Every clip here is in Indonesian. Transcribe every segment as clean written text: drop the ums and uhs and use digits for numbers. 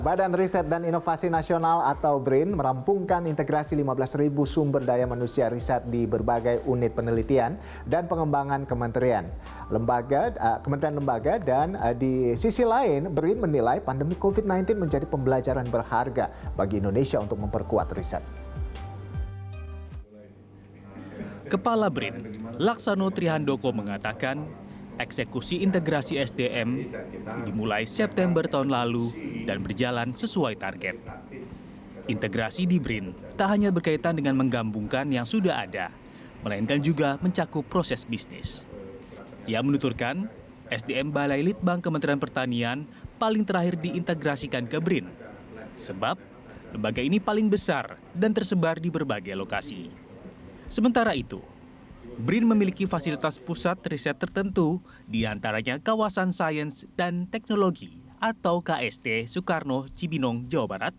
Badan Riset dan Inovasi Nasional atau BRIN merampungkan integrasi 15.000 sumber daya manusia riset di berbagai unit penelitian dan pengembangan kementerian lembaga dan di sisi lain BRIN menilai pandemi COVID-19 menjadi pembelajaran berharga bagi Indonesia untuk memperkuat riset. Kepala BRIN, Laksano Trihandoko mengatakan, eksekusi integrasi SDM dimulai September tahun lalu dan berjalan sesuai target. Integrasi di BRIN tak hanya berkaitan dengan menggabungkan yang sudah ada, melainkan juga mencakup proses bisnis. Ia menuturkan, SDM Balai Litbang Kementerian Pertanian paling terakhir diintegrasikan ke BRIN, sebab lembaga ini paling besar dan tersebar di berbagai lokasi. Sementara itu, BRIN memiliki fasilitas pusat riset tertentu, di antaranya Kawasan Sains dan Teknologi atau KST Soekarno Cibinong, Jawa Barat,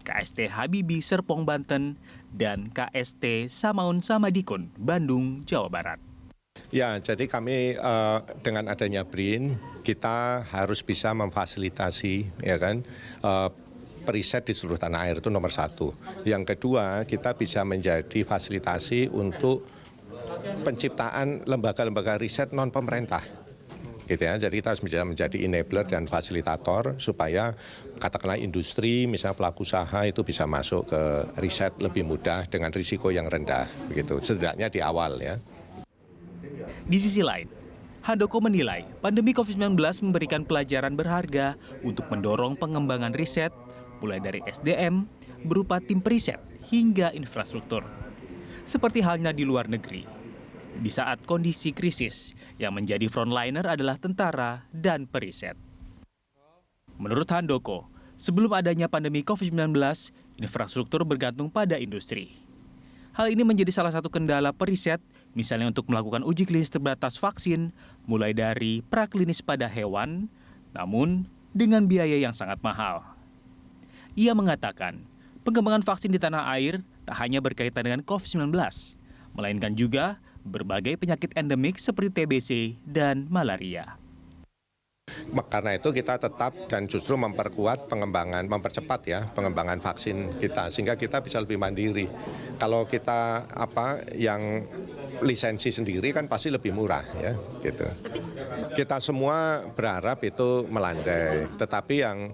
KST Habibie Serpong, Banten, dan KST Samaun Samadikun, Bandung, Jawa Barat. Ya, jadi kami dengan adanya BRIN, kita harus bisa memfasilitasi, ya kan, periset di seluruh tanah air, itu nomor satu. Yang kedua, kita bisa menjadi fasilitasi untuk penciptaan lembaga-lembaga riset non-pemerintah. Gitu ya. Jadi kita harus bisa menjadi enabler dan fasilitator supaya katakanlah industri, misalnya pelaku usaha itu bisa masuk ke riset lebih mudah dengan risiko yang rendah. Begitu, setidaknya di awal ya. Di sisi lain, Handoko menilai pandemi COVID-19 memberikan pelajaran berharga untuk mendorong pengembangan riset, mulai dari SDM, berupa tim periset, hingga infrastruktur. Seperti halnya di luar negeri. Di saat kondisi krisis, yang menjadi frontliner adalah tentara dan periset. Menurut Handoko, sebelum adanya pandemi COVID-19, infrastruktur bergantung pada industri. Hal ini menjadi salah satu kendala periset, misalnya untuk melakukan uji klinis terbatas vaksin, mulai dari praklinis pada hewan, namun dengan biaya yang sangat mahal. Ia mengatakan, pengembangan vaksin di tanah air tak hanya berkaitan dengan COVID-19, melainkan juga berbagai penyakit endemik seperti TBC dan malaria. Karena itu kita tetap dan justru memperkuat pengembangan, mempercepat ya pengembangan vaksin kita sehingga kita bisa lebih mandiri. Kalau kita yang lisensi sendiri kan pasti lebih murah ya gitu. Kita semua berharap itu melandai, tetapi yang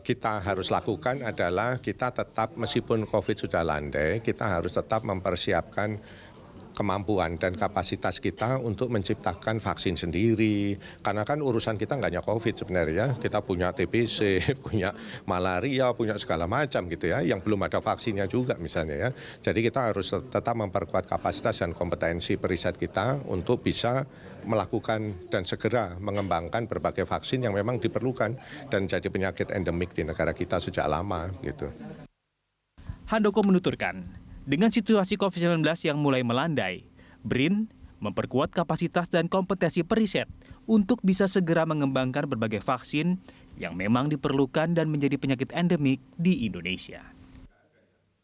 kita harus lakukan adalah kita tetap meskipun COVID sudah landai, kita harus tetap mempersiapkan kemampuan dan kapasitas kita untuk menciptakan vaksin sendiri. Karena kan urusan kita nggak hanya COVID sebenarnya, kita punya TBC, punya malaria, punya segala macam gitu ya, yang belum ada vaksinnya juga misalnya ya. Jadi kita harus tetap memperkuat kapasitas dan kompetensi periset kita untuk bisa melakukan dan segera mengembangkan berbagai vaksin yang memang diperlukan dan jadi penyakit endemik di negara kita sejak lama gitu. Handoko menuturkan, dengan situasi COVID-19 yang mulai melandai, BRIN memperkuat kapasitas dan kompetensi periset untuk bisa segera mengembangkan berbagai vaksin yang memang diperlukan dan menjadi penyakit endemik di Indonesia.